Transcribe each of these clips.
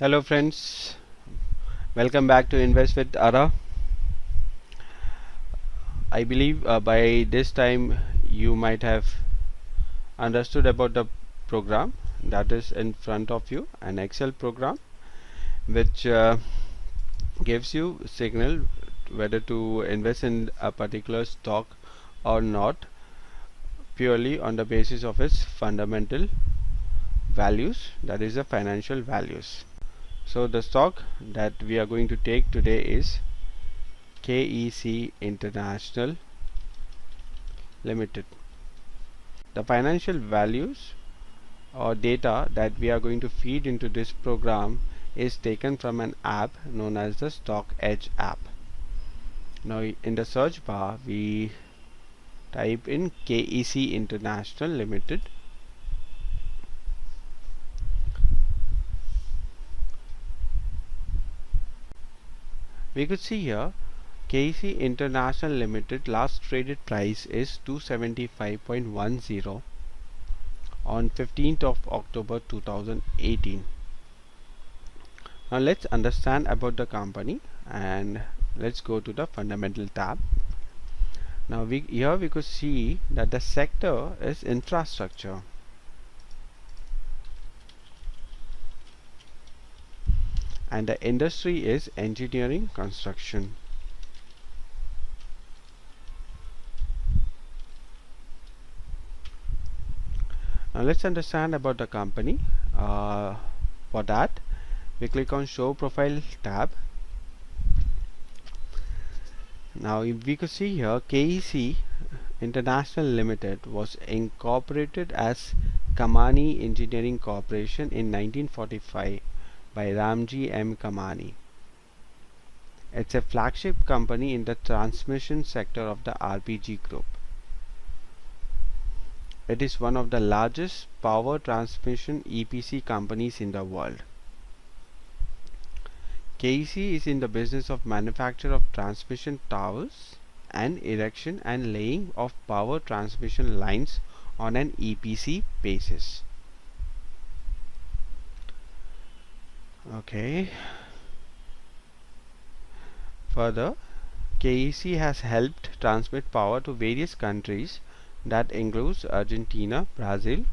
Hello friends, welcome back to Invest with Ara. I believe by this time you might have understood about the program that is in front of you, an Excel program which gives you signal whether to invest in a particular stock or not purely on the basis of its fundamental values, that is the financial values. So the stock that we are going to take today is KEC International Limited. The financial values or data that we are going to feed into this program is taken from an app known as the Stock Edge app. Now in the search bar we type in KEC International Limited. We could see here KEC International Limited last traded price is 275.10 on 15th of October 2018. Now let's understand about the company and let's go to the fundamental tab. Now here we could see that the sector is infrastructure. And the industry is engineering construction. Now let's understand about the company. For that we click on show profile tab. Now we could see here KEC International Limited was incorporated as Kamani Engineering Corporation in 1945 by Ramji M. Kamani. It's a flagship company in the transmission sector of the RPG group. It is one of the largest power transmission EPC companies in the world. KEC is in the business of manufacture of transmission towers and erection and laying of power transmission lines on an EPC basis. Okay. Further, KEC has helped transmit power to various countries that includes Argentina, Brazil,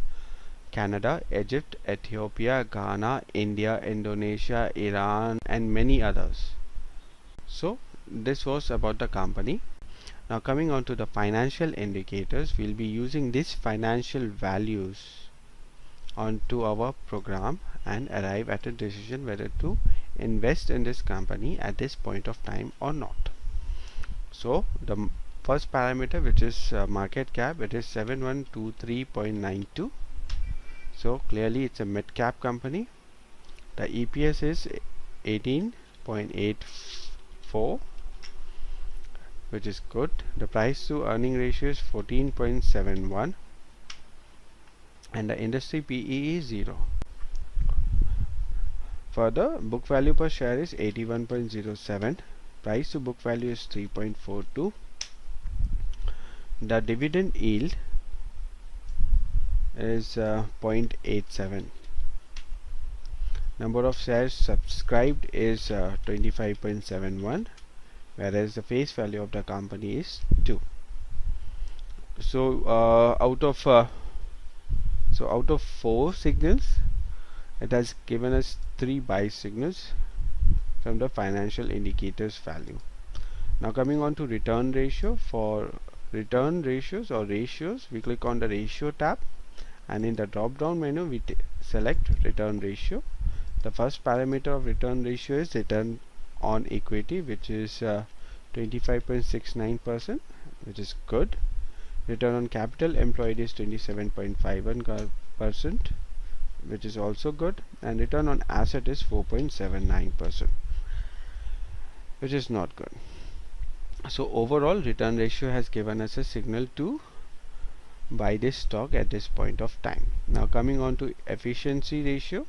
Canada, Egypt, Ethiopia, Ghana, India, Indonesia, Iran and many others. So this was about the company. Now coming on to the financial indicators, we'll be using these financial values onto our program and arrive at a decision whether to invest in this company at this point of time or not. So the first parameter, which is market cap, it is 7123.92. so clearly it's a mid cap company. The EPS is 18.84, which is good. The price to earning ratio is 14.71 and the industry PE is 0. Further, book value per share is 81.07. Price to book value is 3.42. The dividend yield is 0.87. Number of shares subscribed is 25.71, whereas the face value of the company is 2. So out of 4 signals, it has given us 3 buy signals from the financial indicators value. Now coming on to return ratio. For return ratios or ratios, we click on the ratio tab and in the drop down menu we select return ratio. The first parameter of return ratio is return on equity, which is 25.69%, which is good. Return on capital employed is 27.51%, which is also good, and return on asset is 4.79%, which is not good. So overall return ratio has given us a signal to buy this stock at this point of time. Now coming on to efficiency ratio.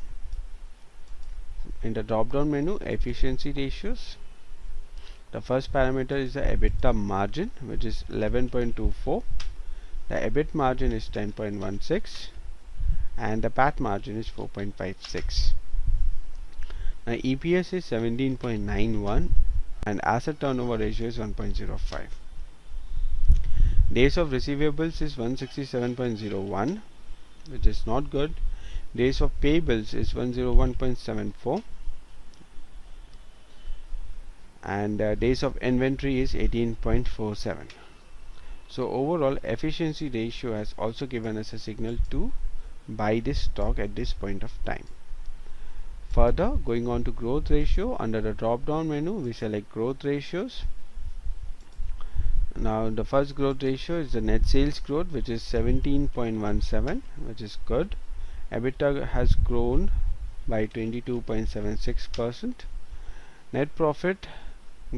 In the drop down menu, efficiency ratios, the first parameter is the EBITDA margin, which is 11.24. The EBIT margin is 10.16 and the PAT margin is 4.56. EPS is 17.91 and asset turnover ratio is 1.05. Days of receivables is 167.01, which is not good. Days of payables is 101.74 and days of inventory is 18.47. So overall efficiency ratio has also given us a signal to buy this stock at this point of time. Further, going on to growth ratio, under the drop down menu we select growth ratios. Now the first growth ratio is the net sales growth, which is 17.17, which is good. EBITDA has grown by 22.76%. Net profit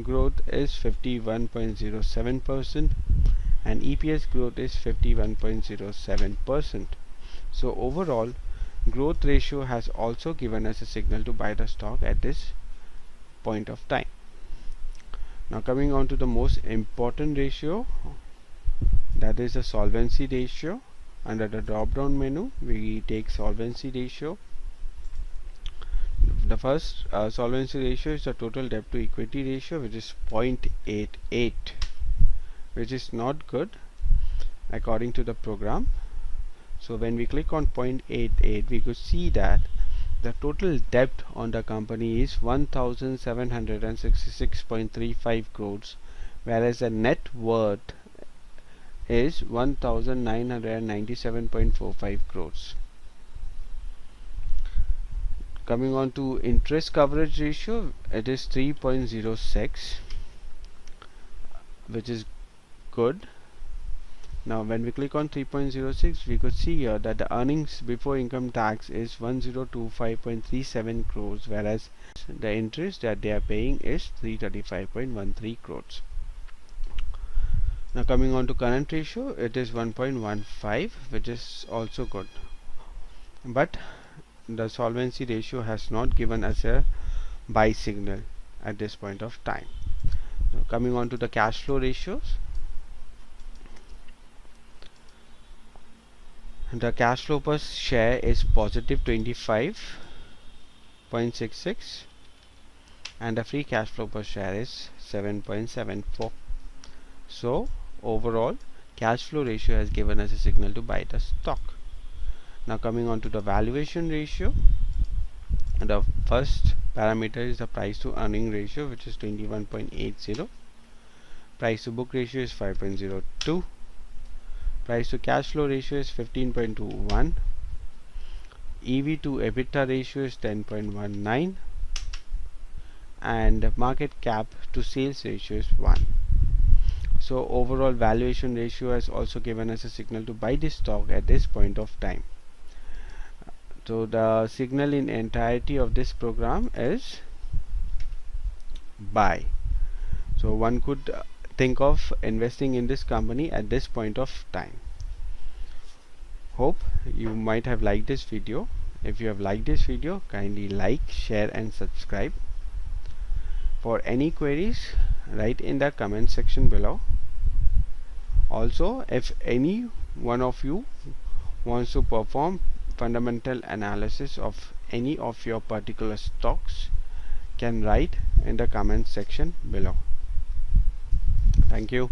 growth is 51.07% and EPS growth is 51.07%. So overall growth ratio has also given us a signal to buy the stock at this point of time. Now coming on to the most important ratio, that is the solvency ratio. Under the drop down menu we take solvency ratio. The first solvency ratio is the total debt to equity ratio, which is 0.88, which is not good according to the program. So when we click on 0.88, we could see that the total debt on the company is 1766.35 crores, whereas the net worth is 1997.45 crores. Coming on to interest coverage ratio, it is 3.06, which is good. Now when we click on 3.06, we could see here that the earnings before income tax is 1025.37 crores, whereas the interest that they are paying is 335.13 crores. Now coming on to current ratio, it is 1.15, which is also good, but the solvency ratio has not given us a buy signal at this point of time. Now coming on to the cash flow ratios, the cash flow per share is positive 25.66 and the free cash flow per share is 7.74. So overall cash flow ratio has given us a signal to buy the stock. Now coming on to the valuation ratio, the first parameter is the price to earning ratio, which is 21.80. Price to book ratio is 5.02. Price to cash flow ratio is 15.21. EV to EBITDA ratio is 10.19 and market cap to sales ratio is 1. So overall valuation ratio has also given us a signal to buy this stock at this point of time. So the signal in entirety of this program is buy. So one could think of investing in this company at this point of time. Hope you might have liked this video. If you have liked this video, kindly like, share and subscribe. For any queries, write in the comment section below. Also, if any one of you wants to perform fundamental analysis of any of your particular stocks, can write in the comment section below. Thank you.